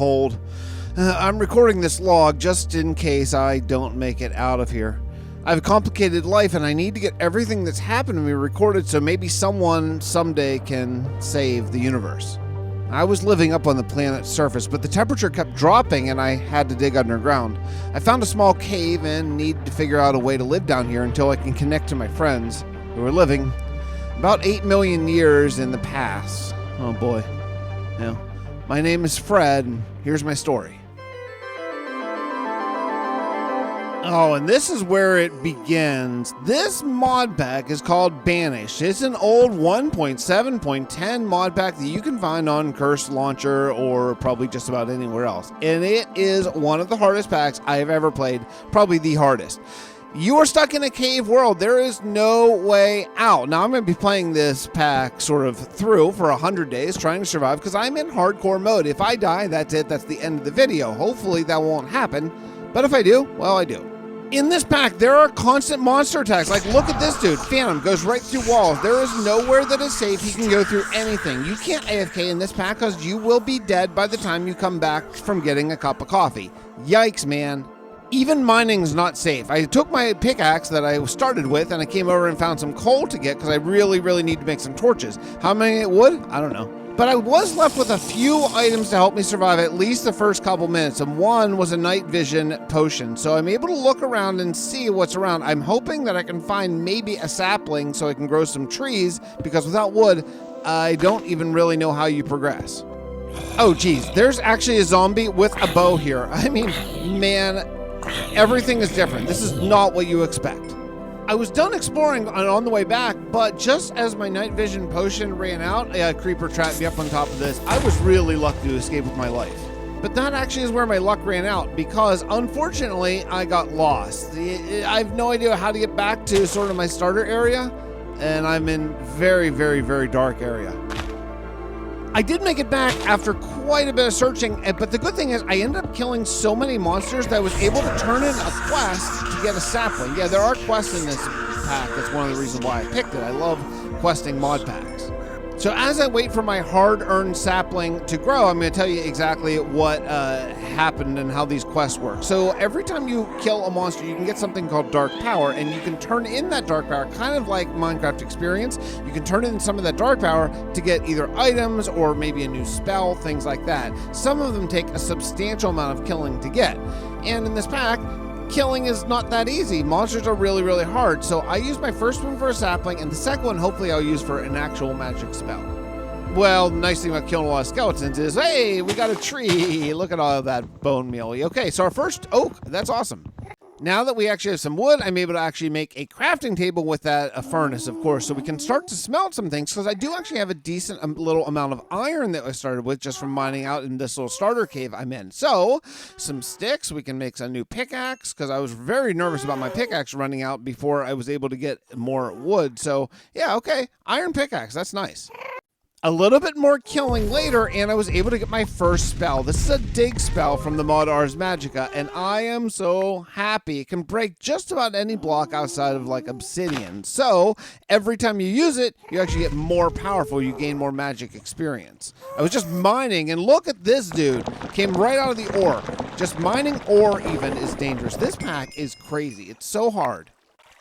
cold. I'm recording this log just in case I don't make it out of here. I have a complicated life and I need to get everything that's happened to me recorded so maybe someone someday can save the universe. I was living up on the planet's surface, but the temperature kept dropping and I had to dig underground. I found a small cave and need to figure out a way to live down here until I can connect to my friends who are living about 8 million years in the past. Oh boy. Now, my name is Fred and here's my story. Oh, and this is where it begins. This mod pack is called Banished. It's an old 1.7.10 mod pack that you can find on Curse Launcher or probably just about anywhere else. And it is one of the hardest packs I've ever played, probably the hardest. You are stuck in a cave world. There is no way out. Now, I'm going to be playing this pack sort of through for 100 days, trying to survive, because I'm in hardcore mode. If I die, that's it. That's the end of the video. Hopefully, that won't happen. But if I do, well, I do. In this pack, there are constant monster attacks. Like, look at this dude. Phantom goes right through walls. There is nowhere that is safe. He can go through anything. You can't AFK in this pack because you will be dead by the time you come back from getting a cup of coffee. Yikes, man. Even mining's not safe. I took my pickaxe that I started with and I came over and found some coal to get because I really need to make some torches. How many wood? I don't know. But I was left with a few items to help me survive at least the first couple minutes, and one was a night vision potion. So I'm able to look around and see what's around. I'm hoping that I can find maybe a sapling so I can grow some trees, because without wood, I don't even really know how you progress. Oh geez, there's actually a zombie with a bow here. I mean, man, everything is different. This is not what you expect. I was done exploring on the way back, but just as my night vision potion ran out, a creeper trapped me up on top of this. I was really lucky to escape with my life. But that actually is where my luck ran out, because unfortunately I got lost. I have no idea how to get back to sort of my starter area, and I'm in very dark area. I did make it back after quite a bit of searching, but the good thing is I ended up killing so many monsters that I was able to turn in a quest to get a sapling. Yeah, there are quests in this pack. That's one of the reasons why I picked it. I love questing mod packs. So as I wait for my hard-earned sapling to grow, I'm going to tell you exactly what happened and how these quests work. So every time you kill a monster, you can get something called Dark Power, and you can turn in that Dark Power, kind of like Minecraft Experience. You can turn in some of that Dark Power to get either items or maybe a new spell, things like that. Some of them take a substantial amount of killing to get. And in this pack, killing is not that easy. Monsters are really hard. So I used my first one for a sapling, and the second one hopefully I'll use for an actual magic spell. Well, the nice thing about killing a lot of skeletons is, hey, we got a tree. Look at all of that bone meal. Okay, so our first oak, that's awesome. Now that we actually have some wood, I'm able to actually make a crafting table with that, a furnace, of course, so we can start to smelt some things, because I do actually have a decent little amount of iron that I started with just from mining out in this little starter cave I'm in. So, some sticks, we can make a new pickaxe, because I was very nervous about my pickaxe running out before I was able to get more wood. So, yeah, okay, iron pickaxe, that's nice. A little bit more killing later, and I was able to get my first spell. This is a dig spell from the mod Ars Magica, and I am so happy. It can break just about any block outside of like obsidian. So every time you use it, you actually get more powerful. You gain more magic experience. I was just mining, and look at this dude. Came right out of the ore. Just mining ore even is dangerous. This pack is crazy. It's so hard.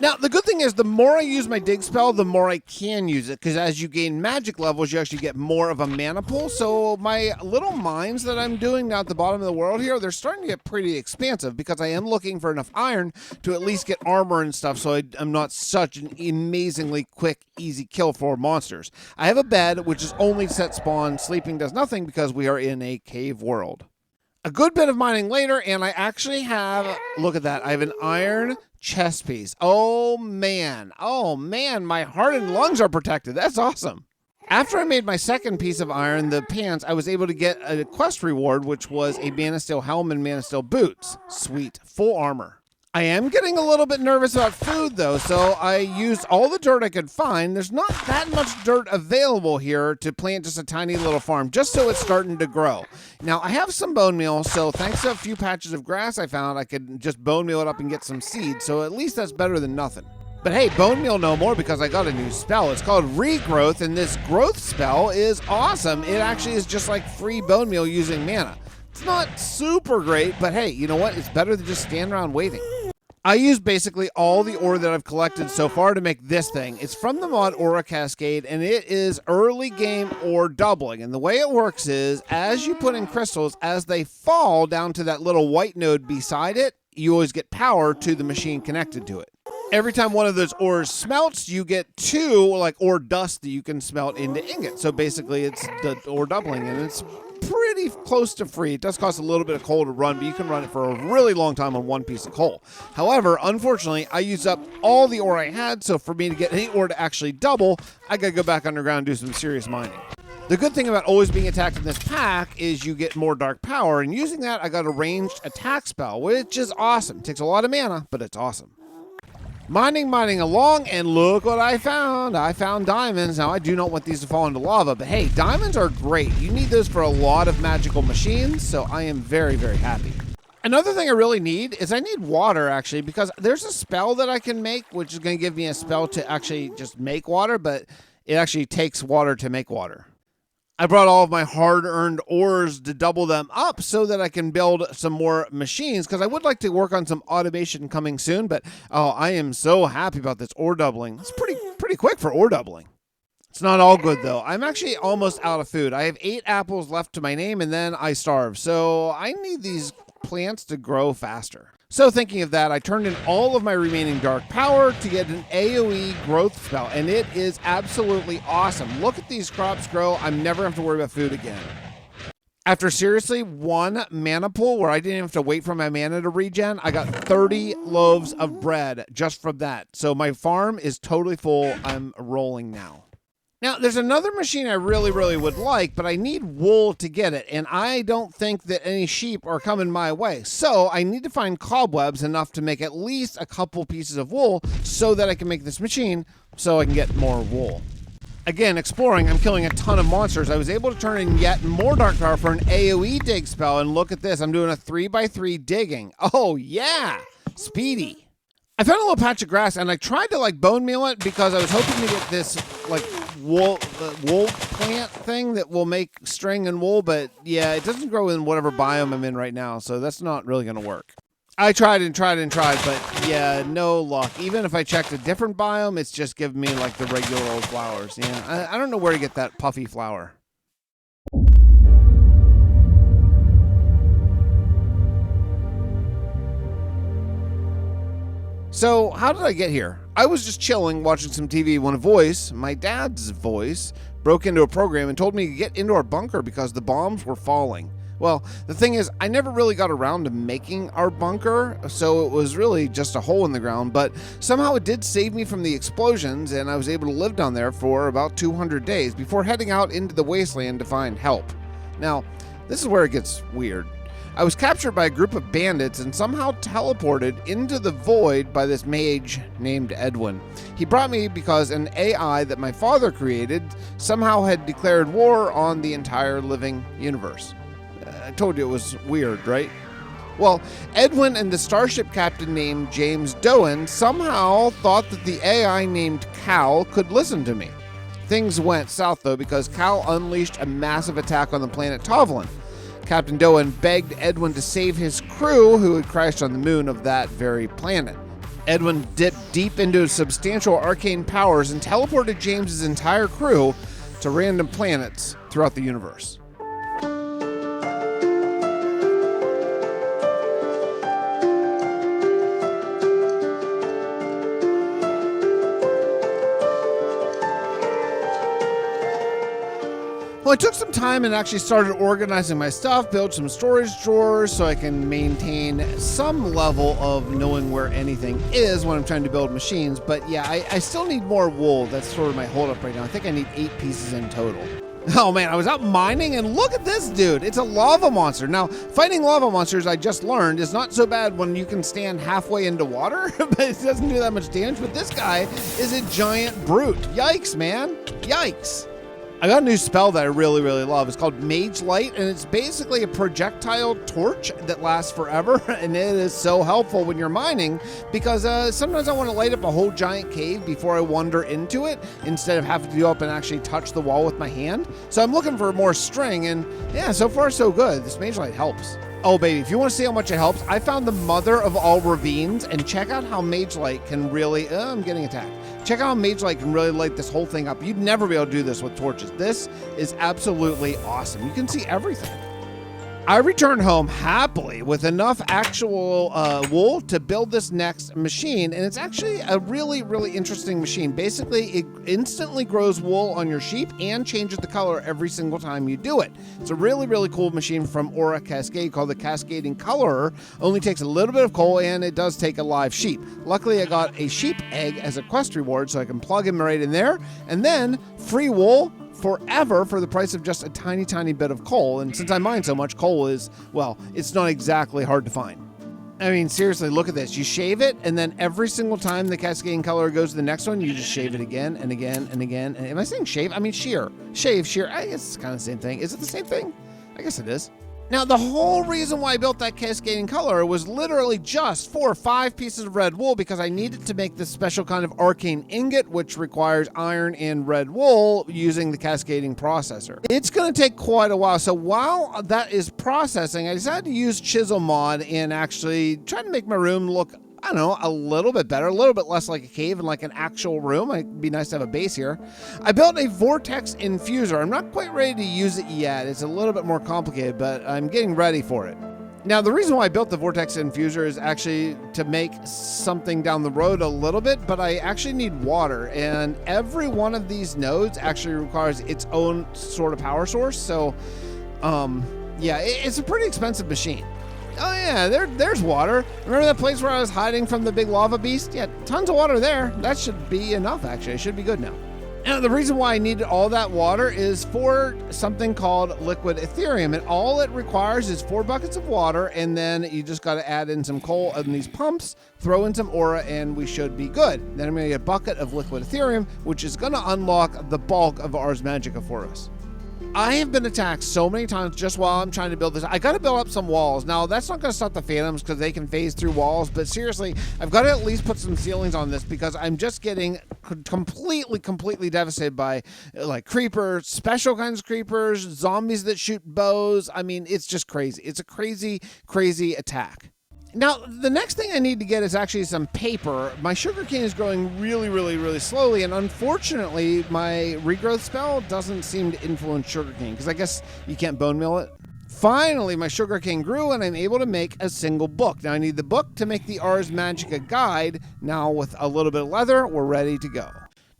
Now, the good thing is, the more I use my dig spell, the more I can use it, because as you gain magic levels, you actually get more of a mana pool. So my little mines that I'm doing now at the bottom of the world here, they're starting to get pretty expansive, because I am looking for enough iron to at least get armor and stuff, so I'm not such an amazingly quick, easy kill for monsters. I have a bed, which is only set spawn. Sleeping does nothing, because we are in a cave world. A good bit of mining later, and I actually have, look at that, I have an iron chest piece. Oh man, my heart and lungs are protected. That's awesome. After I made my second piece of iron, the pants, I was able to get a quest reward, which was a Mana Steel helm and Mana Steel boots. Sweet, full armor. I am getting a little bit nervous about food though, so I used all the dirt I could find. There's not that much dirt available here to plant just a tiny little farm, just so it's starting to grow. Now, I have some bone meal, so thanks to a few patches of grass I found, I could just bone meal it up and get some seeds, so at least that's better than nothing. But hey, bone meal no more, because I got a new spell. It's called Regrowth, and this growth spell is awesome. It actually is just like free bone meal using mana. It's not super great, but hey, you know what? It's better than just stand around waiting. I used basically all the ore that I've collected so far to make this thing. It's from the mod Aura Cascade, and it is early game ore doubling. And the way it works is, as you put in crystals, as they fall down to that little white node beside it, you always get power to the machine connected to it. Every time one of those ores smelts, you get 2 like ore dust that you can smelt into ingots. So basically it's the ore doubling, and it's pretty close to free. It does cost a little bit of coal to run, but you can run it for a really long time on one piece of coal. However, unfortunately, I used up all the ore I had, so for me to get any ore to actually double, I gotta go back underground and do some serious mining. The good thing about always being attacked in this pack is you get more dark power, and using that, I got a ranged attack spell, which is awesome. It takes a lot of mana, but it's awesome. Mining along, and look what I found. I found diamonds. Now, I do not want these to fall into lava, but hey, diamonds are great. You need those for a lot of magical machines, so I am very, very happy. Another thing I really need is I need water, actually, because there's a spell that I can make, which is going to give me a spell to actually just make water, but it actually takes water to make water. I brought all of my hard-earned ores to double them up so that I can build some more machines, because I would like to work on some automation coming soon, but oh, I am so happy about this ore doubling. It's pretty quick for ore doubling. It's not all good, though. I'm actually almost out of food. I have 8 apples left to my name, and then I starve, so I need these plants to grow faster. So thinking of that, I turned in all of my remaining dark power to get an AoE growth spell, and it is absolutely awesome. Look at these crops grow. I'm never have to worry about food again. After seriously 1 mana pool where I didn't have to wait for my mana to regen, I got 30 loaves of bread just from that. So my farm is totally full. I'm rolling now. Now, there's another machine I really, really would like, but I need wool to get it, and I don't think that any sheep are coming my way. So I need to find cobwebs enough to make at least a couple pieces of wool so that I can make this machine so I can get more wool. Again, exploring, I'm killing a ton of monsters. I was able to turn in yet more dark power for an AoE dig spell, and look at this. I'm doing a 3x3 digging. Oh, yeah! Speedy. I found a little patch of grass, and I tried to like bone meal it because I was hoping to get this like wool plant thing that will make string and wool, but yeah, it doesn't grow in whatever biome I'm in right now, so that's not really going to work. I tried, but yeah, no luck. Even if I checked a different biome, it's just giving me like the regular old flowers. Yeah, I don't know where to get that puffy flower. So, how did I get here? I was just chilling, watching some TV when a voice, my dad's voice, broke into a program and told me to get into our bunker because the bombs were falling. Well, the thing is, I never really got around to making our bunker, so it was really just a hole in the ground, but somehow it did save me from the explosions, and I was able to live down there for about 200 days before heading out into the wasteland to find help. Now, this is where it gets weird. I was captured by a group of bandits and somehow teleported into the void by this mage named Edwin. He brought me because an AI that my father created somehow had declared war on the entire living universe. I told you it was weird, right? Well, Edwin and the starship captain named James Doan somehow thought that the AI named Cal could listen to me. Things went south, though, because Cal unleashed a massive attack on the planet Tovlin. Captain Doan begged Edwin to save his crew, who had crashed on the moon of that very planet. Edwin dipped deep into substantial arcane powers and teleported James's entire crew to random planets throughout the universe. Well, I took some time and actually started organizing my stuff, built some storage drawers so I can maintain some level of knowing where anything is when I'm trying to build machines. But yeah, I still need more wool. That's sort of my holdup right now. I think I need 8 pieces in total. Oh man, I was out mining and look at this dude. It's a lava monster. Now, fighting lava monsters, I just learned, is not so bad when you can stand halfway into water, but it doesn't do that much damage. But this guy is a giant brute. Yikes, man. Yikes. I got a new spell that I really, really love. It's called Mage Light, and it's basically a projectile torch that lasts forever, and it is so helpful when you're mining because sometimes I want to light up a whole giant cave before I wander into it instead of having to go up and actually touch the wall with my hand. So I'm looking for more string, and yeah, so far so good. This Mage Light helps. Oh, baby, if you want to see how much it helps, I found the mother of all ravines, and check out how Mage Light can really... I'm getting attacked. Check out how Mage Light can really light this whole thing up. You'd never be able to do this with torches. This is absolutely awesome. You can see everything. I returned home happily with enough actual wool to build this next machine, and it's actually a really, really interesting machine. Basically, it instantly grows wool on your sheep and changes the color every single time you do it. It's a really, really cool machine from Aura Cascade called the Cascading Colorer. Only takes a little bit of coal, and it does take a live sheep. Luckily, I got a sheep egg as a quest reward, so I can plug him right in there, and then free wool forever for the price of just a tiny, tiny bit of coal. And since I mine so much, coal is, well, it's not exactly hard to find. I mean, seriously, look at this. You shave it, and then every single time the Cascading Color goes to the next one, you just shave it again and again and again. And am I saying shave? I mean shear. Shave, shear. I guess it's kind of the same thing. Is it the same thing? I guess it is. Now, the whole reason why I built that Cascading Color was literally just for 5 pieces of red wool because I needed to make this special kind of arcane ingot, which requires iron and red wool using the Cascading processor. It's going to take quite a while, so while that is processing, I decided to use Chisel Mod and actually try to make my room look, I don't know, a little bit better, a little bit less like a cave and like an actual room. It'd be nice to have a base here. I built a vortex infuser. I'm not quite ready to use it yet. It's a little bit more complicated, but I'm getting ready for it. Now, the reason why I built the vortex infuser is actually to make something down the road a little bit, but I actually need water, and every one of these nodes actually requires its own sort of power source. So, yeah, it's a pretty expensive machine. Oh yeah, there's water. Remember that place where I was hiding from the big lava beast? Yeah, tons of water there. That should be enough, actually. It should be good now. Now, the reason why I needed all that water is for something called liquid Ethereum. And all it requires is 4 buckets of water, and then you just got to add in some coal in these pumps, throw in some aura, and we should be good. Then I'm going to get a bucket of liquid Ethereum, which is going to unlock the bulk of Ars Magica for us. I have been attacked so many times just while I'm trying to build this. I got to build up some walls. Now, that's not going to stop the phantoms because they can phase through walls, but seriously, I've got to at least put some ceilings on this because I'm just getting completely devastated by like creepers, special kinds of creepers, zombies that shoot bows. I mean, it's just crazy. It's a crazy attack. Now, the next thing I need to get is actually some paper. My sugarcane is growing really slowly, and unfortunately, my regrowth spell doesn't seem to influence sugarcane, because I guess you can't bone meal it. Finally, my sugarcane grew, and I'm able to make a single book. Now, I need the book to make the Ars Magica guide. Now, with a little bit of leather, we're ready to go.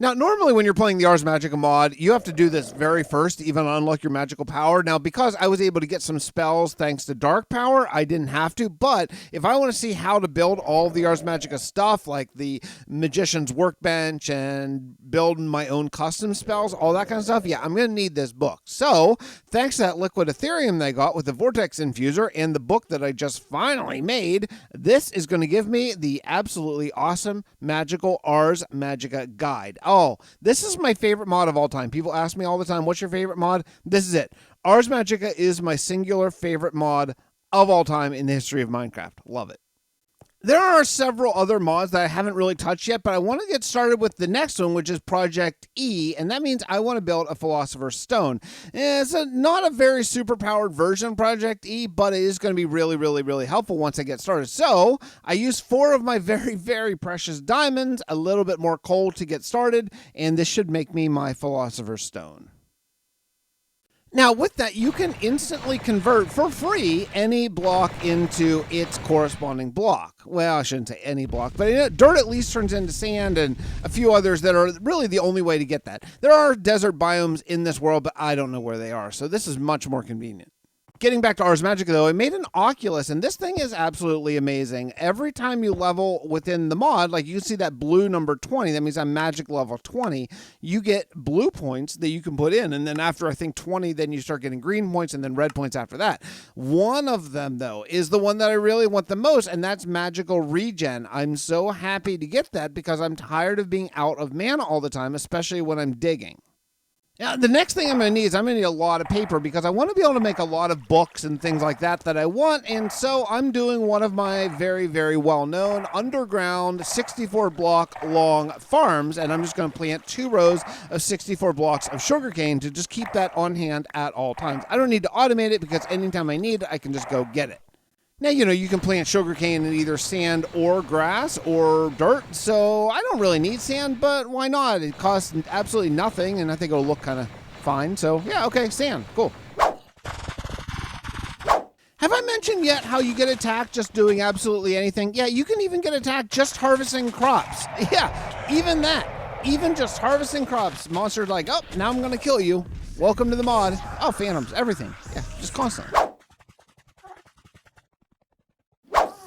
Now, normally when you're playing the Ars Magica mod, you have to do this very first to even unlock your magical power. Now, because I was able to get some spells thanks to dark power, I didn't have to. But if I want to see how to build all of the Ars Magica stuff, like the Magician's Workbench and build my own custom spells, all that kind of stuff, yeah, I'm going to need this book. So, thanks to that liquid Ethereum that I got with the Vortex Infuser and the book that I just finally made, this is going to give me the absolutely awesome magical Ars Magica guide. Oh, this is my favorite mod of all time. People ask me all the time, what's your favorite mod? This is it. Ars Magica is my singular favorite mod of all time in the history of Minecraft. Love it. There are several other mods that I haven't really touched yet, but I want to get started with the next one, which is Project E, and that means I want to build a Philosopher's Stone. It's not a very super-powered version of Project E, but it is going to be really helpful once I get started. So, I used 4 of my very precious diamonds, a little bit more coal to get started, and this should make me my Philosopher's Stone. Now, with that, you can instantly convert for free any block into its corresponding block. Well, I shouldn't say any block, but dirt at least turns into sand and a few others that are really the only way to get that. There are desert biomes in this world, but I don't know where they are, so this is much more convenient. Getting back to Ars Magica, though, I made an Oculus, and this thing is absolutely amazing. Every time you level within the mod, like you can see that blue number 20, that means I'm magic level 20, you get blue points that you can put in, and then after, I think, 20, then you start getting green points, and then red points after that. One of them, though, is the one that I really want the most, and that's magical regen. I'm so happy to get that because I'm tired of being out of mana all the time, especially when I'm digging. Now, the next thing I'm going to need is I'm going to need a lot of paper because I want to be able to make a lot of books and things like that I want. And so I'm doing one of my very, very well-known underground 64 block long farms. And I'm just going to plant 2 rows of 64 blocks of sugarcane to just keep that on hand at all times. I don't need to automate it because anytime I need it, I can just go get it. Now, you can plant sugarcane in either sand or grass or dirt, so I don't really need sand, but why not? It costs absolutely nothing, and I think it'll look kind of fine. So, yeah, okay, sand. Cool. Have I mentioned yet how you get attacked just doing absolutely anything? Yeah, you can even get attacked just harvesting crops. Yeah, even that. Even just harvesting crops. Monsters like, oh, now I'm going to kill you. Welcome to the mod. Oh, phantoms, everything. Yeah, just constantly.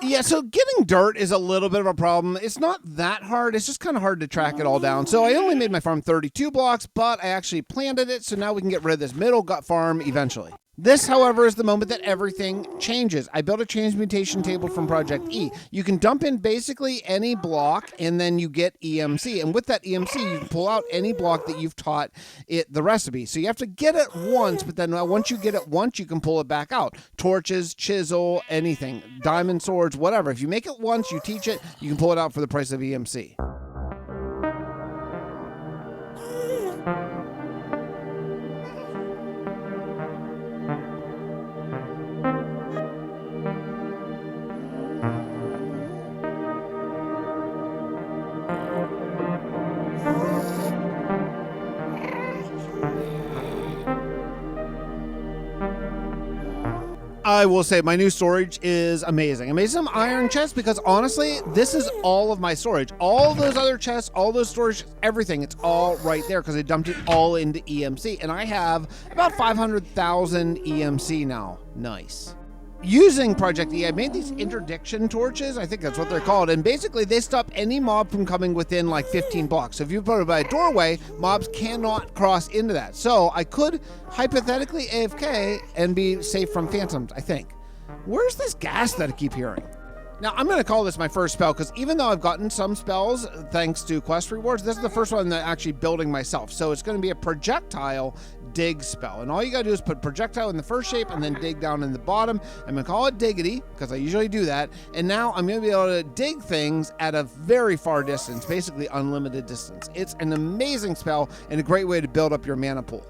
Yeah, so getting dirt is a little bit of a problem. It's not that hard. It's just kind of hard to track it all down. So I only made my farm 32 blocks, but I actually planted it. So now we can get rid of this middle gut farm eventually. This, however, is the moment that everything changes. I built a transmutation table from Project E. You can dump in basically any block, and then you get EMC. And with that EMC, you can pull out any block that you've taught it the recipe. So you have to get it once, but then once you get it once, you can pull it back out. Torches, chisel, anything, diamond swords, whatever. If you make it once, you teach it, you can pull it out for the price of EMC. I will say my new storage is amazing. I made some iron chests because honestly, this is all of my storage. All those other chests, all those storage, everything, it's all right there because I dumped it all into EMC. And I have about 500,000 EMC now. Nice. Using Project E, I made these interdiction torches. I think that's what they're called. And basically, they stop any mob from coming within like 15 blocks. So if you put it by a doorway, mobs cannot cross into that. So I could hypothetically AFK and be safe from phantoms, I think. Where's this gas that I keep hearing? Now, I'm going to call this my first spell because even though I've gotten some spells thanks to quest rewards, this is the first one that I'm actually building myself. So it's going to be a projectile dig spell. And all you got to do is put projectile in the first shape and then dig down in the bottom. I'm going to call it diggity because I usually do that. And now I'm going to be able to dig things at a very far distance, basically unlimited distance. It's an amazing spell and a great way to build up your mana pool.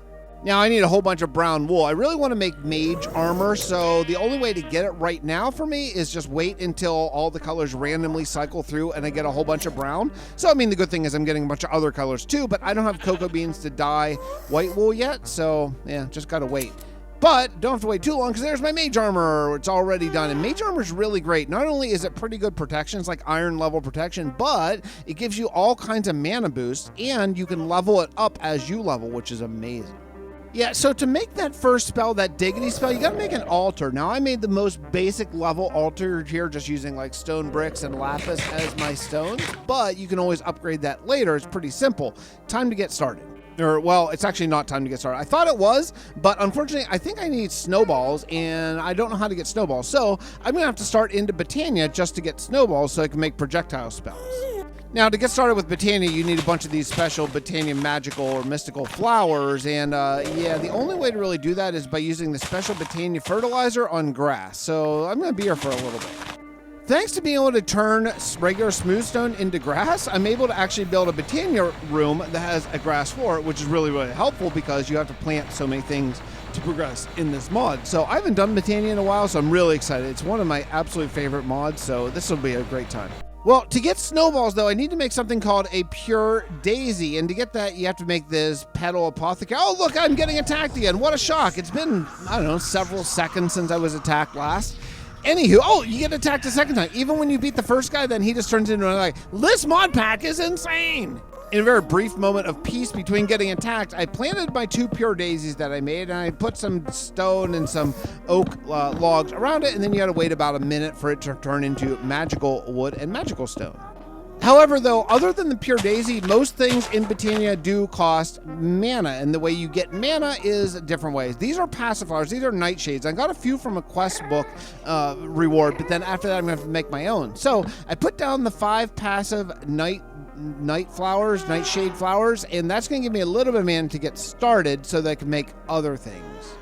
Now I need a whole bunch of brown wool. I really want to make mage armor, so the only way to get it right now for me is just wait until all the colors randomly cycle through and I get a whole bunch of brown. So I mean, the good thing is I'm getting a bunch of other colors too, but I don't have cocoa beans to dye white wool yet, so yeah, just gotta wait. But don't have to wait too long because there's my mage armor. It's already done. And mage armor is really great. Not only is it pretty good protection, it's like iron level protection, but it gives you all kinds of mana boosts and you can level it up as you level, which is amazing. Yeah, so to make that first spell, that diggity spell, you gotta make an altar. Now I made the most basic level altar here just using like stone bricks and lapis as my stones, but you can always upgrade that later. It's pretty simple. Time to get started. Or, well, it's actually not time to get started. I thought it was, but unfortunately, I think I need snowballs, and I don't know how to get snowballs. So I'm gonna have to start into Botania just to get snowballs so I can make projectile spells. Now, to get started with Botania, you need a bunch of these special Botania magical or mystical flowers, and yeah, the only way to really do that is by using the special Botania fertilizer on grass. So I'm gonna be here for a little bit. Thanks to being able to turn regular smooth stone into grass, I'm able to actually build a Botania room that has a grass floor, which is really, really helpful because you have to plant so many things to progress in this mod. So I haven't done Botania in a while, so I'm really excited. It's one of my absolute favorite mods, so this will be a great time. Well, to get snowballs, though, I need to make something called a pure daisy. And to get that, you have to make this petal apothecary. Oh, look, I'm getting attacked again. What a shock. It's been, I don't know, several seconds since I was attacked last. Anywho, oh, you get attacked a second time. Even when you beat the first guy, then he just turns into like, this mod pack is insane. In a very brief moment of peace between getting attacked, I planted my 2 pure daisies that I made, and I put some stone and some oak logs around it, and then you had to wait about a minute for it to turn into magical wood and magical stone. However, though, other than the pure daisy, most things in Botania do cost mana, and the way you get mana is different ways. These are pacifiers. These are nightshades. I got a few from a quest book reward, but then after that, I'm going to have to make my own. So I put down the 5 passive nightshade flowers, and that's going to give me a little bit of mana to get started so that I can make other things.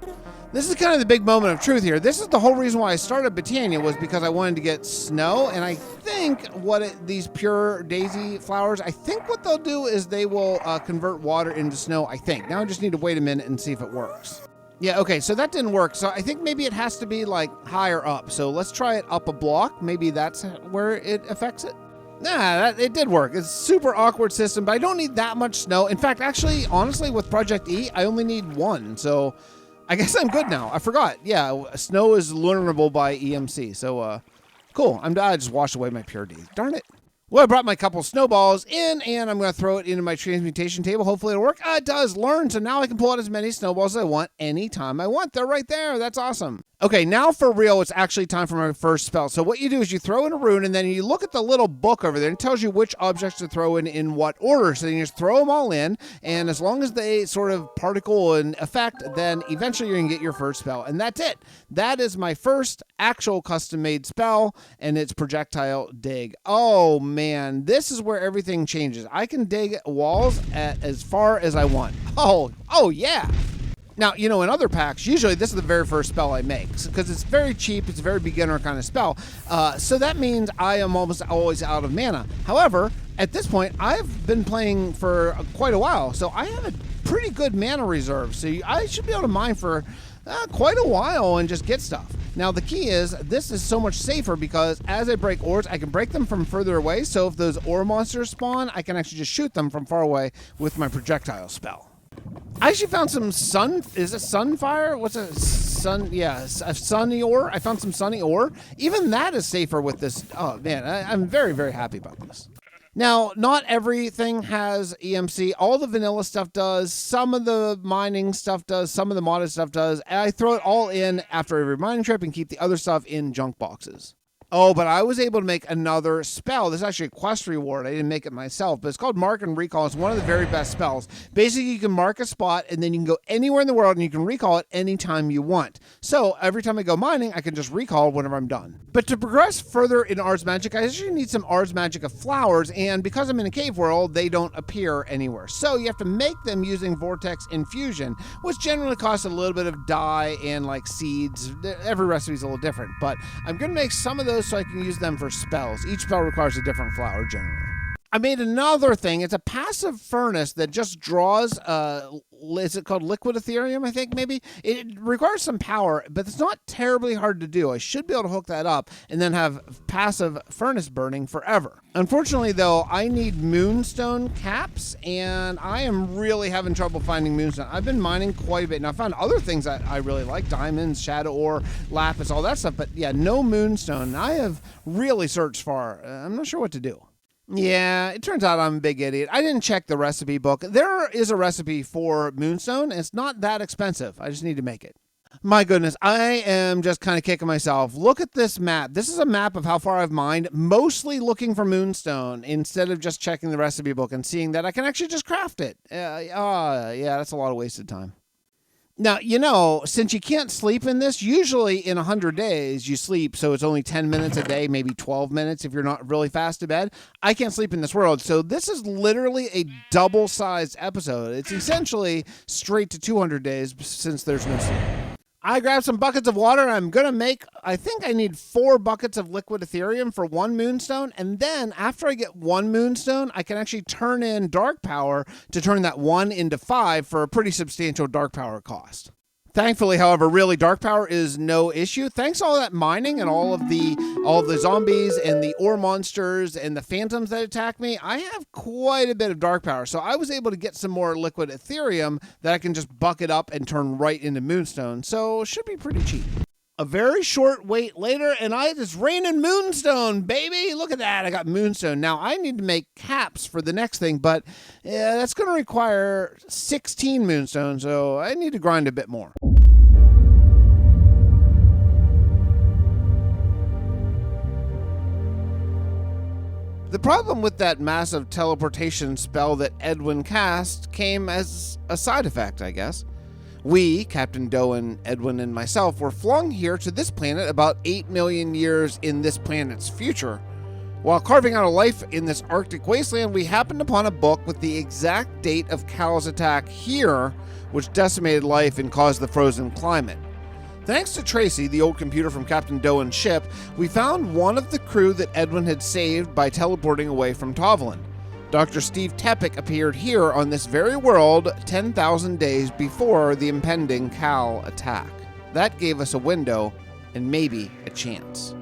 This is kind of the big moment of truth here. This is the whole reason why I started Botania, was because I wanted to get snow, and I think these pure daisy flowers, I think what they'll do is they will convert water into snow, I think. Now I just need to wait a minute and see if it works. Yeah, okay, so that didn't work. So I think maybe it has to be like higher up. So let's try it up a block. Maybe that's where it affects it. Nah, it did work. It's a super awkward system, but I don't need that much snow. In fact, actually, honestly, with Project E, I only need 1. So I guess I'm good now. I forgot. Yeah, snow is learnable by EMC. So cool. I just washed away my pure daisy. Darn it. Well, I brought my couple snowballs in, and I'm going to throw it into my transmutation table. Hopefully it'll work. It does learn, so now I can pull out as many snowballs as I want anytime I want. They're right there. That's awesome. Okay, now for real, it's actually time for my first spell. So what you do is you throw in a rune, and then you look at the little book over there, and it tells you which objects to throw in what order. So then you just throw them all in, and as long as they sort of particle and effect, then eventually you're going to get your first spell, and that's it. That is my first actual custom-made spell, and it's Projectile Dig. Oh, man, this is where everything changes. I can dig walls as far as I want. Oh, yeah. Now, in other packs, usually this is the very first spell I make because it's very cheap. It's a very beginner kind of spell. So that means I am almost always out of mana. However, at this point, I've been playing for quite a while, so I have a pretty good mana reserve. So I should be able to mine for quite a while and just get stuff. Now, the key is this is so much safer because as I break ores, I can break them from further away. So if those ore monsters spawn, I can actually just shoot them from far away with my projectile spell. I actually found some sunfire? What's a sun? Yeah, a sunny ore. I found some sunny ore. Even that is safer with this. Oh, man, I'm very, very happy about this. Now, not everything has EMC. All the vanilla stuff does. Some of the mining stuff does. Some of the modded stuff does. And I throw it all in after every mining trip and keep the other stuff in junk boxes. Oh, but I was able to make another spell. This is actually a quest reward. I didn't make it myself, but it's called Mark and Recall. It's one of the very best spells. Basically, you can mark a spot, and then you can go anywhere in the world, and you can recall it anytime you want. So every time I go mining, I can just recall whenever I'm done. But to progress further in Ars Magica, I actually need some Ars Magica flowers, and because I'm in a cave world, they don't appear anywhere. So you have to make them using Vortex Infusion, which generally costs a little bit of dye and like seeds. Every recipe is a little different, but I'm going to make some of those so I can use them for spells. Each spell requires a different flower generally. I made another thing. It's a passive furnace that just draws, is it called liquid Ethereum, I think, maybe? It requires some power, but it's not terribly hard to do. I should be able to hook that up and then have passive furnace burning forever. Unfortunately, though, I need moonstone caps, and I am really having trouble finding moonstone. I've been mining quite a bit, and I found other things that I really like, diamonds, shadow ore, lapis, all that stuff, but yeah, no moonstone. I have really searched far. I'm not sure what to do. Yeah, it turns out I'm a big idiot. I didn't check the recipe book. There is a recipe for moonstone, and it's not that expensive. I just need to make it. My goodness, I am just kind of kicking myself. Look at this map. This is a map of how far I've mined, mostly looking for moonstone instead of just checking the recipe book and seeing that I can actually just craft it. Yeah, that's a lot of wasted time. Now, since you can't sleep in this, usually in 100 days you sleep, so it's only 10 minutes a day, maybe 12 minutes if you're not really fast to bed. I can't sleep in this world, so this is literally a double-sized episode. It's essentially straight to 200 days since there's no sleep. I grabbed some buckets of water, and I'm going to make, I think I need 4 buckets of liquid Ethereum for 1 moonstone, and then after I get 1 moonstone, I can actually turn in dark power to turn that 1 into 5 for a pretty substantial dark power cost. Thankfully, however, really dark power is no issue. Thanks to all that mining and all of the zombies and the ore monsters and the phantoms that attack me, I have quite a bit of dark power. So I was able to get some more liquid Ethereum that I can just bucket up and turn right into moonstone. So it should be pretty cheap. A very short wait later, and it's raining moonstone, baby. Look at that. I got moonstone. Now, I need to make caps for the next thing, but that's going to require 16 moonstone, so I need to grind a bit more. The problem with that massive teleportation spell that Edwin cast came as a side effect, I guess. We, Captain Doan, Edwin, and myself, were flung here to this planet about 8 million years in this planet's future. While carving out a life in this Arctic wasteland, we happened upon a book with the exact date of Cal's attack here, which decimated life and caused the frozen climate. Thanks to Tracy, the old computer from Captain Doan's ship, we found one of the crew that Edwin had saved by teleporting away from Tovlin. Dr. Steve Tepic appeared here on this very world 10,000 days before the impending Cal attack. That gave us a window and maybe a chance.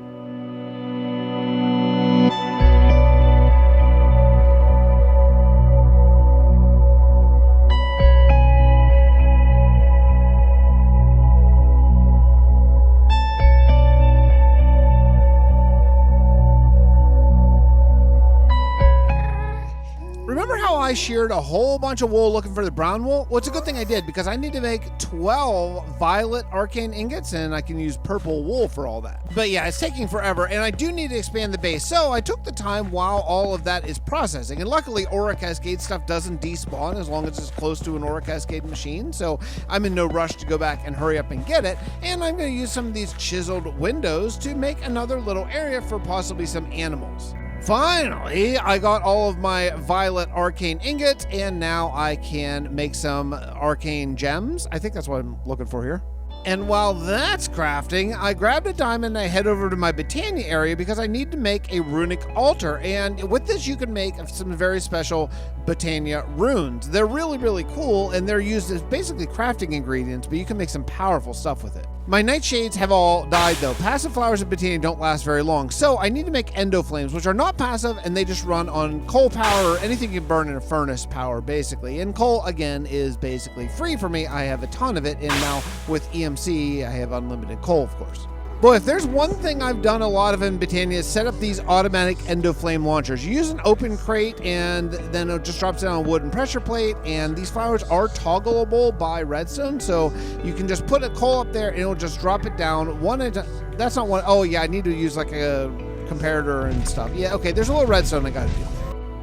I sheared a whole bunch of wool looking for the brown wool? Well, it's a good thing I did, because I need to make 12 violet arcane ingots, and I can use purple wool for all that. But yeah, it's taking forever, and I do need to expand the base, so I took the time while all of that is processing. And luckily, Aura Cascade stuff doesn't despawn as long as it's close to an Aura Cascade machine, so I'm in no rush to go back and hurry up and get it. And I'm going to use some of these chiseled windows to make another little area for possibly some animals. Finally, I got all of my violet arcane ingots, and now I can make some arcane gems. I think that's what I'm looking for here. And while that's crafting, I grabbed a diamond and I head over to my Botania area because I need to make a runic altar. And with this, you can make some very special Botania runes. They're really, really cool, and they're used as basically crafting ingredients, but you can make some powerful stuff with it. My nightshades have all died though. Passive flowers of Botania don't last very long, so I need to make endo flames, which are not passive, and they just run on coal power or anything you burn in a furnace power, basically. And coal, again, is basically free for me. I have a ton of it, and now with EMC, I have unlimited coal, of course. Boy, if there's one thing I've done a lot of in Botania is set up these automatic endo flame launchers. You use an open crate, and then it just drops down a wooden pressure plate, and these flowers are toggleable by redstone, so you can just put a coal up there and it'll just drop it down one at a time. That's not one. Oh yeah, I need to use like a comparator and stuff. Yeah, okay, there's a little redstone I gotta do.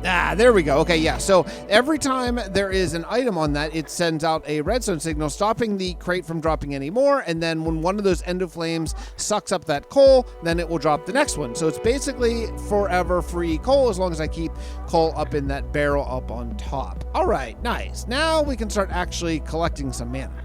Ah, there we go. Okay, yeah. So every time there is an item on that, it sends out a redstone signal, stopping the crate from dropping any more. And then when one of those endo flames sucks up that coal, then it will drop the next one. So it's basically forever free coal as long as I keep coal up in that barrel up on top. All right, nice. Now we can start actually collecting some mana.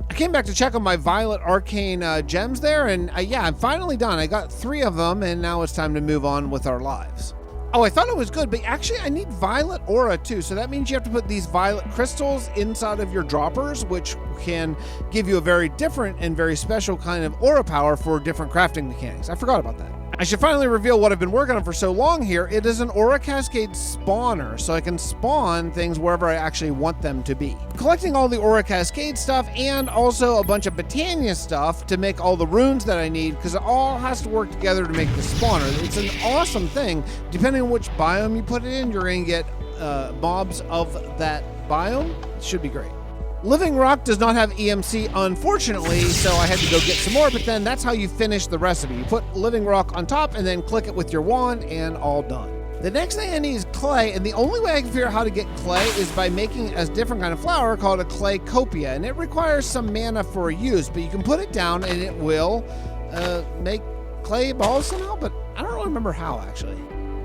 I came back to check on my violet arcane gems there, and yeah, I'm finally done. I got 3 of them, and now it's time to move on with our lives. Oh, I thought it was good, but actually I need violet aura too. So that means you have to put these violet crystals inside of your droppers, which can give you a very different and very special kind of aura power for different crafting mechanics. I forgot about that. I should finally reveal what I've been working on for so long here. It is an Aura Cascade spawner, so I can spawn things wherever I actually want them to be. Collecting all the Aura Cascade stuff and also a bunch of Botania stuff to make all the runes that I need, because it all has to work together to make the spawner. It's an awesome thing. Depending on which biome you put it in, you're going to get mobs of that biome. It should be great. Living Rock does not have EMC, unfortunately, so I had to go get some more, but then that's how you finish the recipe. You put Living Rock on top and then click it with your wand and all done. The next thing I need is clay, and the only way I can figure out how to get clay is by making a different kind of flower called a clay copia, and it requires some mana for use, but you can put it down and it will make clay balls somehow, but I don't really remember how, actually.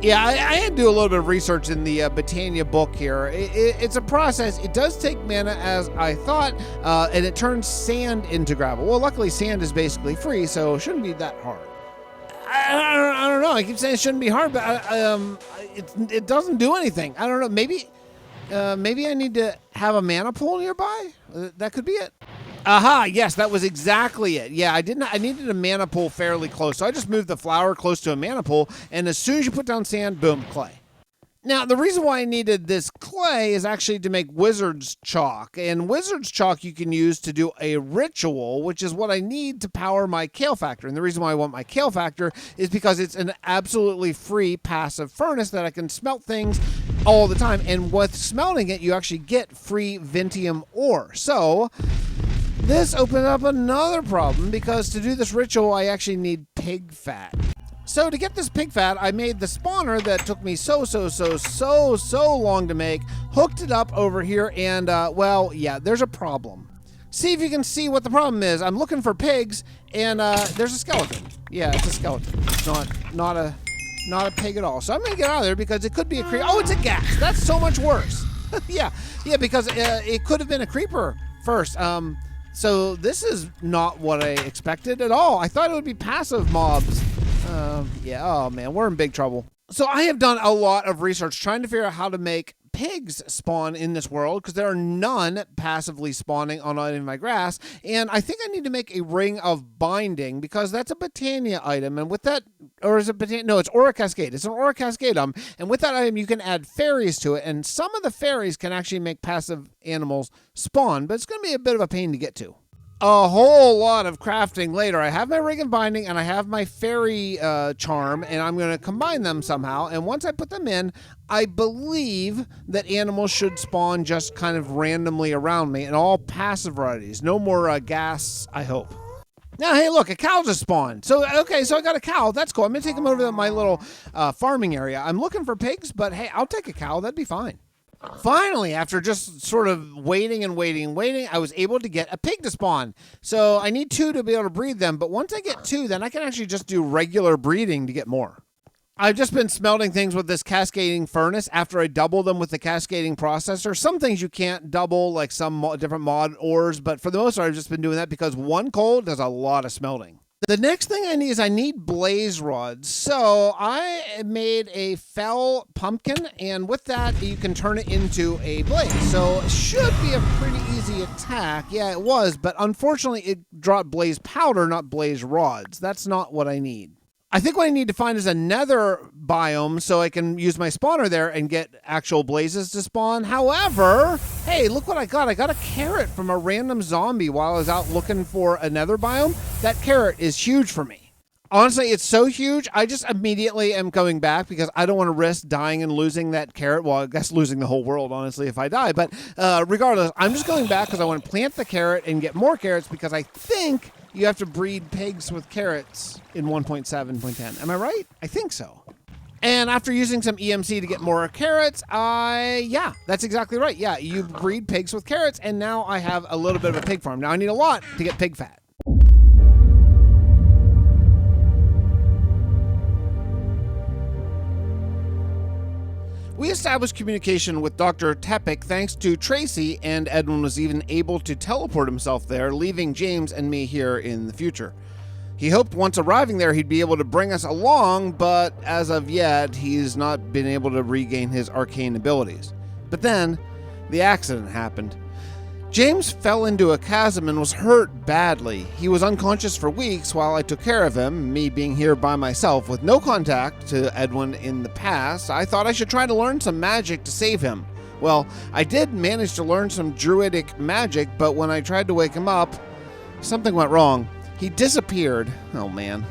Yeah, I had to do a little bit of research in the Botania book here. It's a process. It does take mana as I thought, and it turns sand into gravel. Well, luckily sand is basically free, so it shouldn't be that hard. I don't know. I keep saying it shouldn't be hard, but it doesn't do anything. I don't know. Maybe I need to have a mana pool nearby. That could be it. Aha, yes, that was exactly it. Yeah, I needed a mana pool fairly close, so I just moved the flower close to a mana pool, and as soon as you put down sand, boom, clay. Now, the reason why I needed this clay is actually to make wizard's chalk, and wizard's chalk you can use to do a ritual, which is what I need to power my Kale Factor. And the reason why I want my Kale Factor is because it's an absolutely free passive furnace that I can smelt things all the time, and with smelting it, you actually get free Vintium ore. So this opened up another problem, because to do this ritual, I actually need pig fat. So to get this pig fat, I made the spawner that took me so long to make, hooked it up over here, and well, yeah, there's a problem. See if you can see what the problem is. I'm looking for pigs, and there's a skeleton. Yeah, it's a skeleton. It's not a not a pig at all. So I'm going to get out of there because it could be a creeper. Oh, it's a ghast. That's so much worse. yeah, because it could have been a creeper first. So this is not what I expected at all. I thought it would be passive mobs. Yeah, oh man, we're in big trouble. So I have done a lot of research trying to figure out how to make pigs spawn in this world because there are none passively spawning on any of my grass, and I think I need to make a ring of binding because that's a Botania item, and with that, or is it Botania? No, it's Aura Cascade. It's an Aura Cascade item, and with that item you can add fairies to it, and some of the fairies can actually make passive animals spawn, but it's going to be a bit of a pain to get to. A whole lot of crafting later. I have my ring and binding and I have my fairy charm, and I'm going to combine them somehow, and once I put them in, I believe that animals should spawn just kind of randomly around me in all passive varieties. No more ghasts, I hope. Now, hey, look, a cow just spawned. So, okay, so I got a cow. That's cool. I'm going to take him over to my little farming area. I'm looking for pigs, but hey, I'll take a cow. That'd be fine. Finally, after just sort of waiting, I was able to get a pig to spawn. So I need 2 to be able to breed them, but once I get 2, then I can actually just do regular breeding to get more. I've just been smelting things with this cascading furnace after I double them with the cascading processor. Some things you can't double, like some different mod ores, but for the most part, I've just been doing that because 1 coal does a lot of smelting. The next thing I need is I need blaze rods. So I made a fell pumpkin, and with that, you can turn it into a blaze. So it should be a pretty easy attack. Yeah, it was, but unfortunately, it dropped blaze powder, not blaze rods. That's not what I need. I think what I need to find is a nether biome so I can use my spawner there and get actual blazes to spawn. However, hey, look what I got. I got a carrot from a random zombie while I was out looking for a nether biome. That carrot is huge for me. Honestly, it's so huge, I just immediately am going back because I don't want to risk dying and losing that carrot. Well, I guess losing the whole world, honestly, if I die. But regardless, I'm just going back because I want to plant the carrot and get more carrots because I think you have to breed pigs with carrots in 1.7.10. Am I right? I think so. And after using some EMC to get more carrots, yeah, that's exactly right. Yeah, you breed pigs with carrots, and now I have a little bit of a pig farm. Now I need a lot to get pig fat. We established communication with Dr. Tepic thanks to Tracy, and Edwin was even able to teleport himself there, leaving James and me here in the future. He hoped once arriving there he'd be able to bring us along, but as of yet, he's not been able to regain his arcane abilities. But then, the accident happened. James fell into a chasm and was hurt badly. He was unconscious for weeks while I took care of him, me being here by myself with no contact to Edwin in the past. I thought I should try to learn some magic to save him. Well, I did manage to learn some druidic magic, but when I tried to wake him up, something went wrong. He disappeared. Oh man.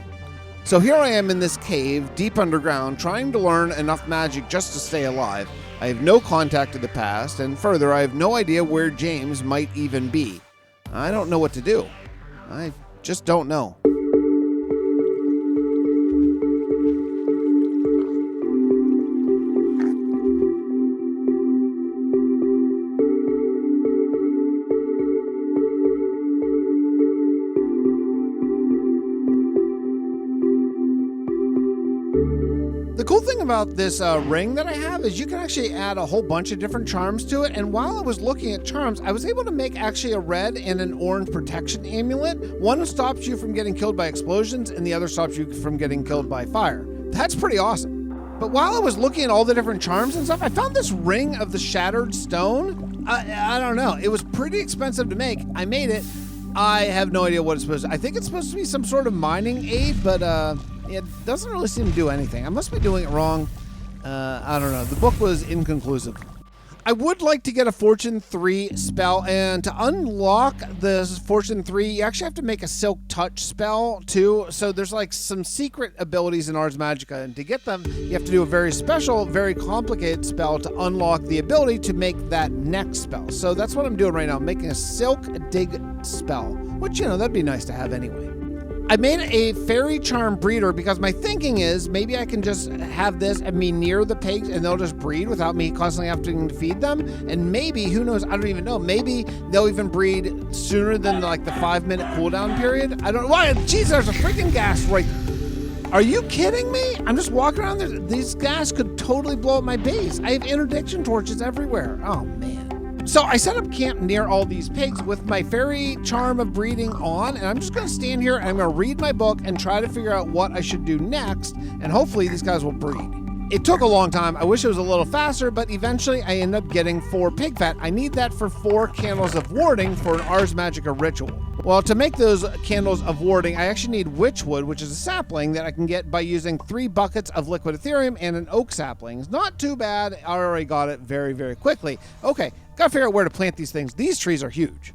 So here I am in this cave, deep underground, trying to learn enough magic just to stay alive. I have no contact to the past, and further, I have no idea where James might even be. I don't know what to do. I just don't know. The cool thing about this ring that I have is you can actually add a whole bunch of different charms to it, and while I was looking at charms, I was able to make actually a red and an orange protection amulet. One stops you from getting killed by explosions, and the other stops you from getting killed by fire. That's pretty awesome. But while I was looking at all the different charms and stuff, I found this ring of the shattered stone. I don't know. It was pretty expensive to make. I made it. I have no idea what it's supposed to be. I think it's supposed to be some sort of mining aid, but it doesn't really seem to do anything. I must be doing it wrong. I don't know. The book was inconclusive. I would like to get a Fortune 3 spell, and to unlock the Fortune 3, you actually have to make a Silk Touch spell too. So there's like some secret abilities in Ars Magica, and to get them, you have to do a very special, very complicated spell to unlock the ability to make that next spell. So that's what I'm doing right now. I'm making a Silk Dig spell, which, you know, that'd be nice to have anyway. I made a fairy charm breeder because my thinking is maybe I can just have this and me near the pigs and they'll just breed without me constantly having to feed them. And maybe, who knows, I don't even know, maybe they'll even breed sooner than like the 5-minute cooldown period. I don't know. Why? Jeez, there's a freaking ghast right. Are you kidding me? I'm just walking around there. These guys could totally blow up my base. I have interdiction torches everywhere. Oh, man. So I set up camp near all these pigs with my fairy charm of breeding on, and I'm just going to stand here and I'm going to read my book and try to figure out what I should do next, and hopefully these guys will breed. It took a long time. I wish it was a little faster, but eventually I ended up getting 4 pig fat. I need that for 4 candles of warding for an Ars Magica ritual. Well, to make those candles of warding, I actually need witchwood, which is a sapling that I can get by using 3 buckets of liquid ethereum and an oak sapling. It's not too bad. I already got it very, very quickly. Okay, gotta figure out where to plant these things. These trees are huge.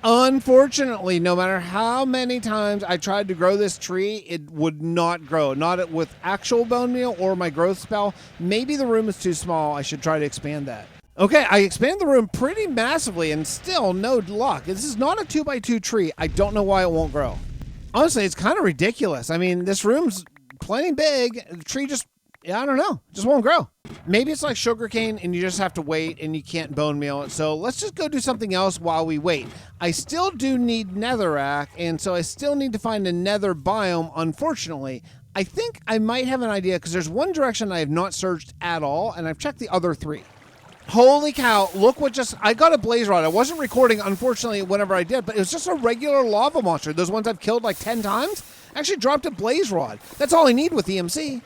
Unfortunately, no matter how many times I tried to grow this tree, it would not grow. Not with actual bone meal or my growth spell. Maybe the room is too small. I should try to expand that. Okay, I expand the room pretty massively and still no luck. This is not a 2x2 tree. I don't know why it won't grow. Honestly, it's kind of ridiculous. I mean, this room's plenty big. The tree just, I don't know, just won't grow. Maybe it's like sugarcane and you just have to wait and you can't bone meal it. So let's just go do something else while we wait. I still do need netherrack, and so I still need to find a nether biome, unfortunately. I think I might have an idea because there's one direction I have not searched at all, and I've checked the other 3. Holy cow, look what I got a blaze rod. I wasn't recording, unfortunately, whenever I did, but it was just a regular lava monster. Those ones I've killed like 10 times. I actually dropped a blaze rod. That's all I need with EMC.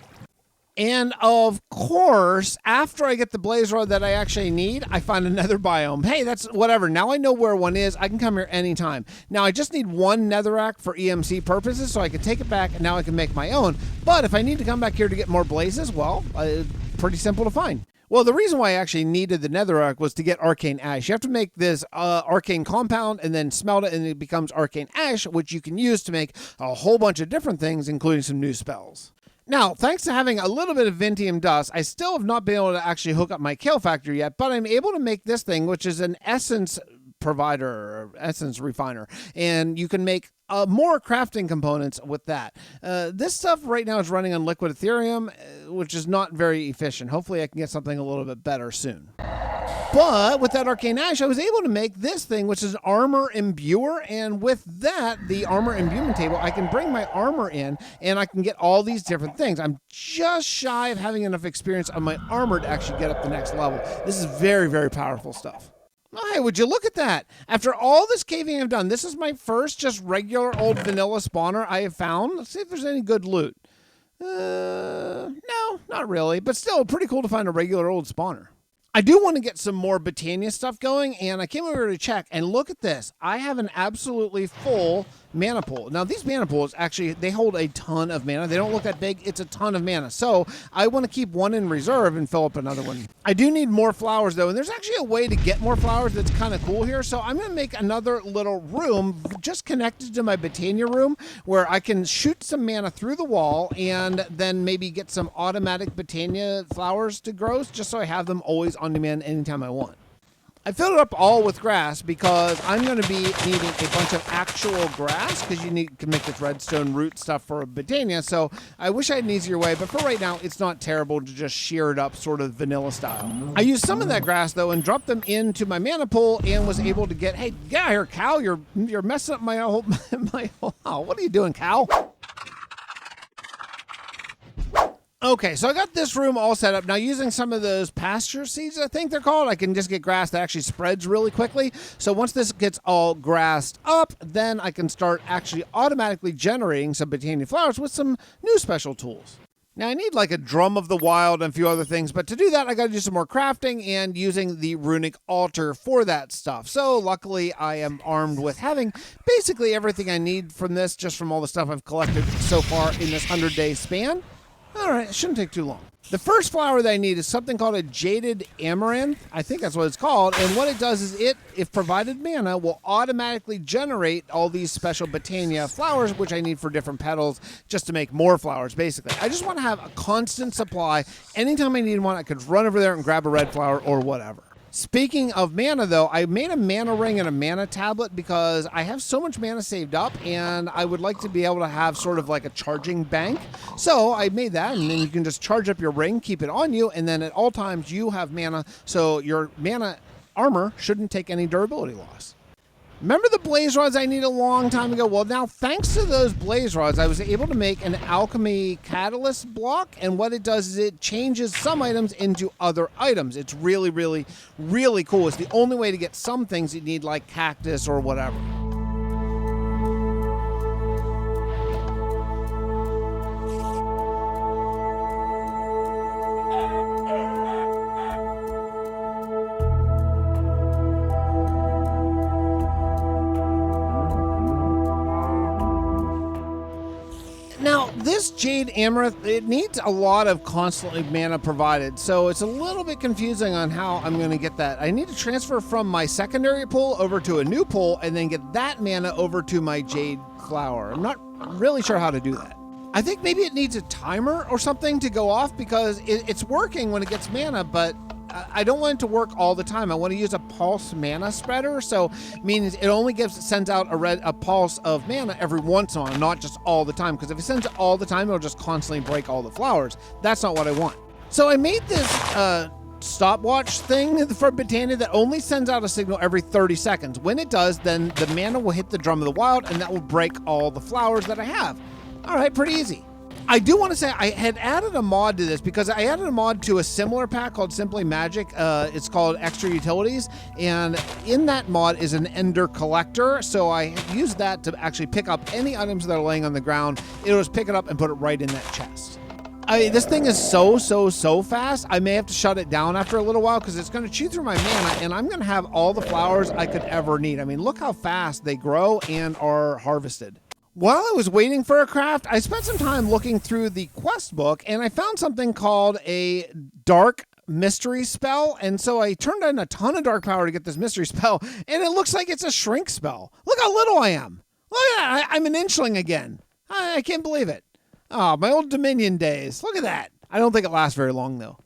And of course, after I get the blaze rod that I actually need, I find another biome. Hey, that's whatever. Now I know where one is. I can come here anytime. Now I just need 1 netherrack for EMC purposes, so I can take it back and now I can make my own. But if I need to come back here to get more blazes, well, pretty simple to find. Well, the reason why I actually needed the netherrack was to get arcane ash. You have to make this arcane compound and then smelt it, and it becomes arcane ash, which you can use to make a whole bunch of different things, including some new spells. Now, thanks to having a little bit of Vintium dust, I still have not been able to actually hook up my Kale factory yet, but I'm able to make this thing, which is an essence provider, or essence refiner, and you can make more crafting components with that. This stuff right now is running on liquid ethereum, which is not very efficient. Hopefully I can get something a little bit better soon. But with that arcane ash, I was able to make this thing, which is an armor imbuer. And with that, the armor imbuement table, I can bring my armor in and I can get all these different things. I'm just shy of having enough experience on my armor to actually get up the next level. This is very, very powerful stuff. Oh, hey, would you look at that? After all this caving I've done, this is my first just regular old vanilla spawner I have found. Let's see if there's any good loot. No, not really, but still pretty cool to find a regular old spawner. I do want to get some more Botania stuff going, and I came over to check, and look at this. I have an absolutely full mana pool. Now, these mana pools, actually, they hold a ton of mana. They don't look that big. It's a ton of mana. So I want to keep one in reserve and fill up another one. I do need more flowers, though, and there's actually a way to get more flowers that's kind of cool here. So I'm going to make another little room just connected to my Botania room where I can shoot some mana through the wall and then maybe get some automatic Botania flowers to grow just so I have them always on demand anytime I want. I filled it up all with grass because I'm going to be needing a bunch of actual grass because you can make this redstone root stuff for a Botania. So I wish I had an easier way, but for right now, it's not terrible to just shear it up sort of vanilla style. I used some of that grass though and dropped them into my mana pool and was able to get, hey, get out here, cow. You're messing up my whole, what are you doing, cow? Okay, so I got this room all set up. Now, using some of those pasture seeds, I think they're called, I can just get grass that actually spreads really quickly. So once this gets all grassed up, then I can start actually automatically generating some Botania flowers with some new special tools. Now, I need like a drum of the wild and a few other things, but to do that, I got to do some more crafting and using the runic altar for that stuff. So luckily, I am armed with having basically everything I need from this, just from all the stuff I've collected so far in this 100-day span. All right, it shouldn't take too long. The first flower that I need is something called a jaded amaranth. I think that's what it's called. And what it does is if provided mana, will automatically generate all these special Botania flowers, which I need for different petals, just to make more flowers, basically. I just want to have a constant supply. Anytime I need one, I could run over there and grab a red flower or whatever. Speaking of mana, though, I made a mana ring and a mana tablet because I have so much mana saved up, and I would like to be able to have sort of like a charging bank. So I made that, and then you can just charge up your ring, keep it on you, and then at all times you have mana, so your mana armor shouldn't take any durability loss. Remember the blaze rods I needed a long time ago? Well, now thanks to those blaze rods, I was able to make an alchemy catalyst block, and what it does is it changes some items into other items. It's really, really, really cool. It's the only way to get some things you need, like cactus or whatever. Now, this Jade Amaranth, it needs a lot of constantly mana provided, so it's a little bit confusing on how I'm going to get that. I need to transfer from my secondary pool over to a new pool and then get that mana over to my Jade Flower. I'm not really sure how to do that. I think maybe it needs a timer or something to go off because it's working when it gets mana, but I don't want it to work all the time. I want to use a pulse mana spreader, so it means it only sends out a pulse of mana every once in a while, not just all the time, because if it sends it all the time, it'll just constantly break all the flowers. That's not what I want. So I made this stopwatch thing for Botania that only sends out a signal every 30 seconds. When it does, then the mana will hit the Drum of the Wild, and that will break all the flowers that I have. All right, pretty easy. I do want to say I had added a mod to this because I added a mod to a similar pack called Simply Magic. It's called Extra Utilities, and in that mod is an Ender Collector, so I used that to actually pick up any items that are laying on the ground. It'll just pick it up and put it right in that chest. This thing is so fast. I may have to shut it down after a little while because it's going to chew through my mana, and I'm going to have all the flowers I could ever need. I mean, look how fast they grow and are harvested. While I was waiting for a craft, I spent some time looking through the quest book, and I found something called a Dark Mystery spell, and so I turned in a ton of dark power to get this mystery spell, and it looks like it's a shrink spell. Look how little I am. Look at that. I'm an inchling again. I can't believe it. Oh, my old Dominion days. Look at that. I don't think it lasts very long, though.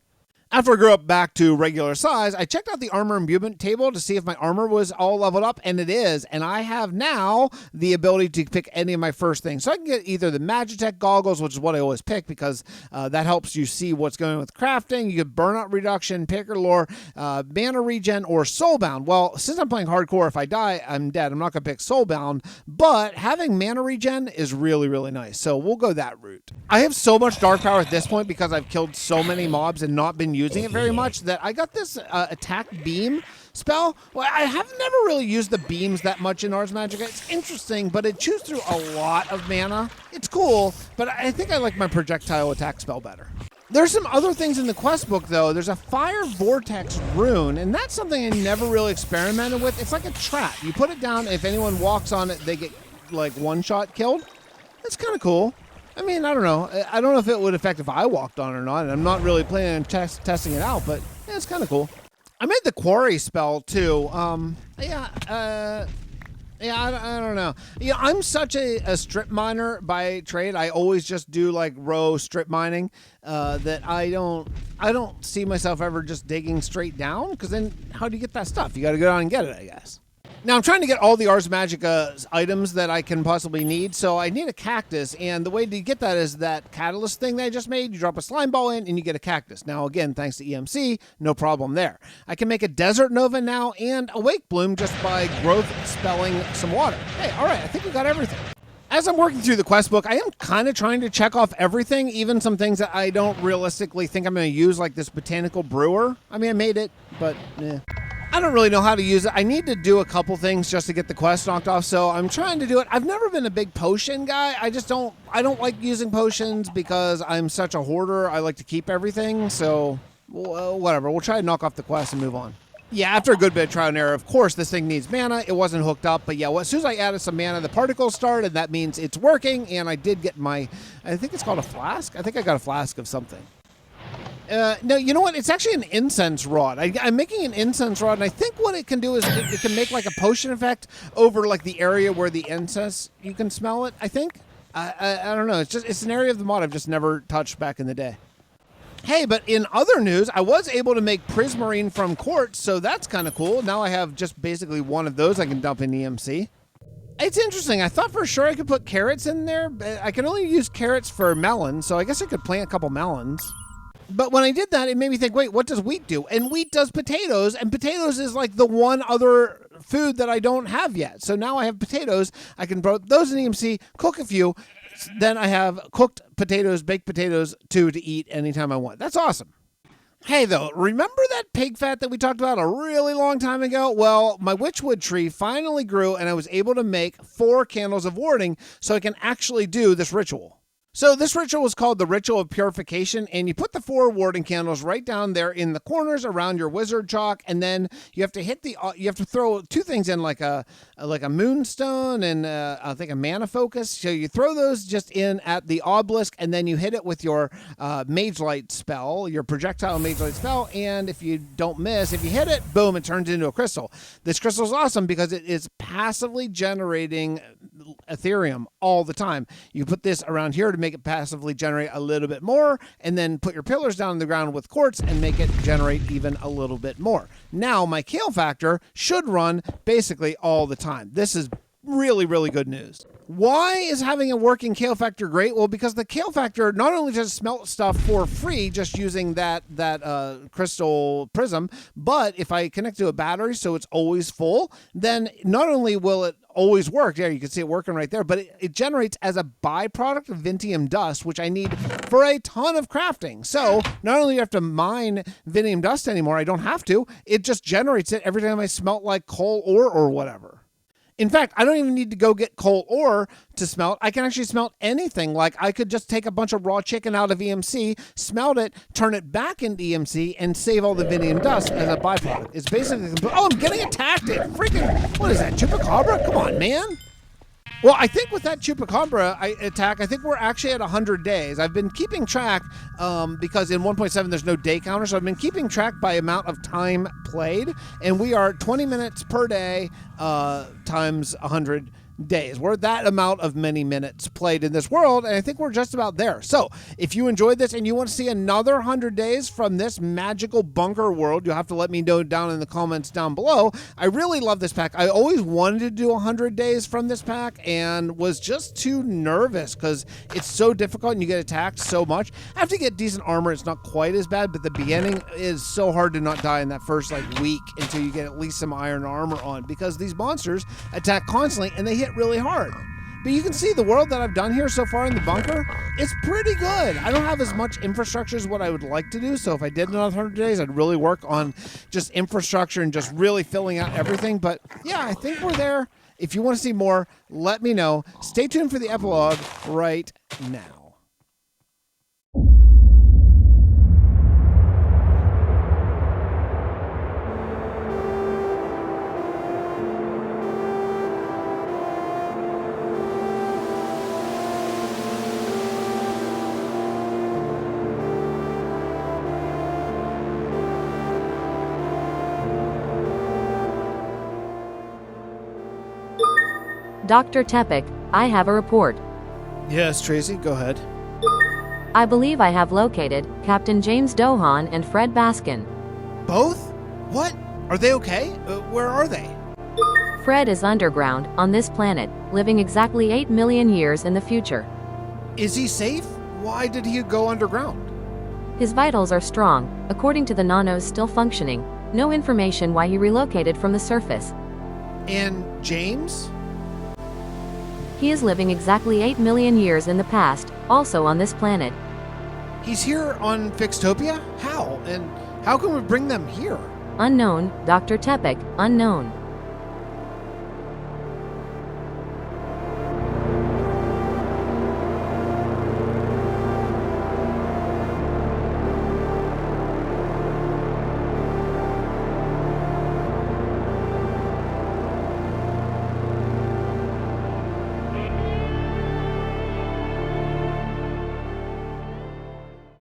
After I grew up back to regular size, I checked out the armor imbuement table to see if my armor was all leveled up, and it is. And I have now the ability to pick any of my first things. So I can get either the Magitech goggles, which is what I always pick because that helps you see what's going on with crafting. You get burnout reduction, picker lore, mana regen, or soulbound. Well, since I'm playing hardcore, if I die, I'm dead. I'm not going to pick soulbound, but having mana regen is really, really nice. So we'll go that route. I have so much dark power at this point because I've killed so many mobs and not been using it very much that I got this attack beam spell. Well, I have never really used the beams that much in Ars Magica. It's interesting, but it chews through a lot of mana. It's cool, but I think I like my projectile attack spell better. There's some other things in the quest book, though. There's a fire vortex rune, and that's something I never really experimented with. It's like a trap. You put it down, if anyone walks on it, they get like one-shot killed. That's kind of cool. I mean, I don't know. I don't know if it would affect if I walked on it or not, and I'm not really planning on testing it out, but yeah, it's kind of cool. I made the quarry spell, too. I don't know. Yeah, I'm such a strip miner by trade. I always just do like row strip mining that I don't see myself ever just digging straight down, because then how do you get that stuff? You got to go down and get it, I guess. Now, I'm trying to get all the Ars Magica items that I can possibly need, so I need a cactus, and the way to get that is that catalyst thing that I just made. You drop a slime ball in, and you get a cactus. Now, again, thanks to EMC, no problem there. I can make a Desert Nova now and a Wake Bloom just by growth spelling some water. Hey, all right, I think we got everything. As I'm working through the quest book, I am kind of trying to check off everything, even some things that I don't realistically think I'm going to use, like this botanical brewer. I mean, I made it, but I don't really know how to use it. I need to do a couple things just to get the quest knocked off, so I'm trying to do it. I've never been a big potion guy. I don't like using potions because I'm such a hoarder. I like to keep everything, so whatever. We'll try to knock off the quest and move on. Yeah, after a good bit of trial and error, of course, this thing needs mana. It wasn't hooked up, but yeah, well, as soon as I added some mana, the particles started. That means it's working, and I did get I think it's called a flask. I think I got a flask of something. No, you know what? It's actually an incense rod. I'm making an incense rod, and I think what it can do is it can make like a potion effect over like the area where the incense, you can smell it, I think. I don't know. It's an area of the mod I've just never touched back in the day. Hey, but in other news, I was able to make Prismarine from quartz, so that's kind of cool. Now I have just basically one of those I can dump in EMC. It's interesting. I thought for sure I could put carrots in there, but I can only use carrots for melons, so I guess I could plant a couple melons. But when I did that, it made me think, wait, what does wheat do? And wheat does potatoes, and potatoes is like the one other food that I don't have yet. So now I have potatoes. I can throw those in EMC, cook a few. Then I have cooked potatoes, baked potatoes, too, to eat anytime I want. That's awesome. Hey, though, remember that pig fat that we talked about a really long time ago? Well, my witchwood tree finally grew, and I was able to make 4 candles of warding so I can actually do this ritual. So this ritual is called the Ritual of Purification, and you put the 4 warding candles right down there in the corners around your wizard chalk, and then you have to throw 2 things in, like a moonstone and I think a mana focus. So you throw those just in at the obelisk, and then you hit it with your mage light spell, your projectile mage light spell, and if you don't miss, if you hit it, boom, it turns into a crystal. This crystal is awesome because it is passively generating Ethereum all the time. You put this around here to make it passively generate a little bit more, and then put your pillars down on the ground with quartz and make it generate even a little bit more. Now my kale factor should run basically all the time. This is really, really good news. Why is having a working kale factor great? Well, because the kale factor not only just smelt stuff for free just using that crystal prism, but if I connect to a battery so it's always full, then not only will it always work, there you can see it working right there, but it generates as a byproduct of Vintium dust, which I need for a ton of crafting. So not only do you have to mine Vintium dust anymore, I don't have to, it just generates it every time I smelt like coal ore or whatever. In fact, I don't even need to go get coal ore to smelt. I can actually smelt anything. Like I could just take a bunch of raw chicken out of EMC, smelt it, turn it back into EMC, and save all the Vintium dust as a byproduct. It's basically, oh, I'm getting attacked. Freaking, what is that, Chupacabra? Come on, man. Well, I think with that Chupacabra attack, I think we're actually at 100 days. I've been keeping track because in 1.7 there's no day counter, so I've been keeping track by amount of time played, and we are 20 minutes per day times 100 days. We're that amount of many minutes played in this world, and I think we're just about there. So if you enjoyed this and you want to see another 100 days from this magical bunker world, you'll have to let me know down in the comments down below. I really love this pack. I always wanted to do 100 days from this pack and was just too nervous because it's so difficult and you get attacked so much. I have to get decent armor. It's not quite as bad, but the beginning is so hard to not die in that first week until you get at least some iron armor on, because these monsters attack constantly and they hit really hard. But you can see the world that I've done here so far in the bunker, it's pretty good. I don't have as much infrastructure as what I would like to do, so if I did another 100 days, I'd really work on just infrastructure and just really filling out everything. But yeah, I think we're there. If you want to see more, let me know. Stay tuned for the epilogue right now. Dr. Tepek, I have a report. Yes, Tracy, go ahead. I believe I have located Captain James Dohan and Fred Baskin. Both? What? Are they okay? Where are they? Fred is underground, on this planet, living exactly 8 million years in the future. Is he safe? Why did he go underground? His vitals are strong, according to the nanos still functioning. No information why he relocated from the surface. And James? He is living exactly 8 million years in the past, also on this planet. He's here on Fixtopia? How? And how can we bring them here? Unknown, Dr. Tepek, unknown.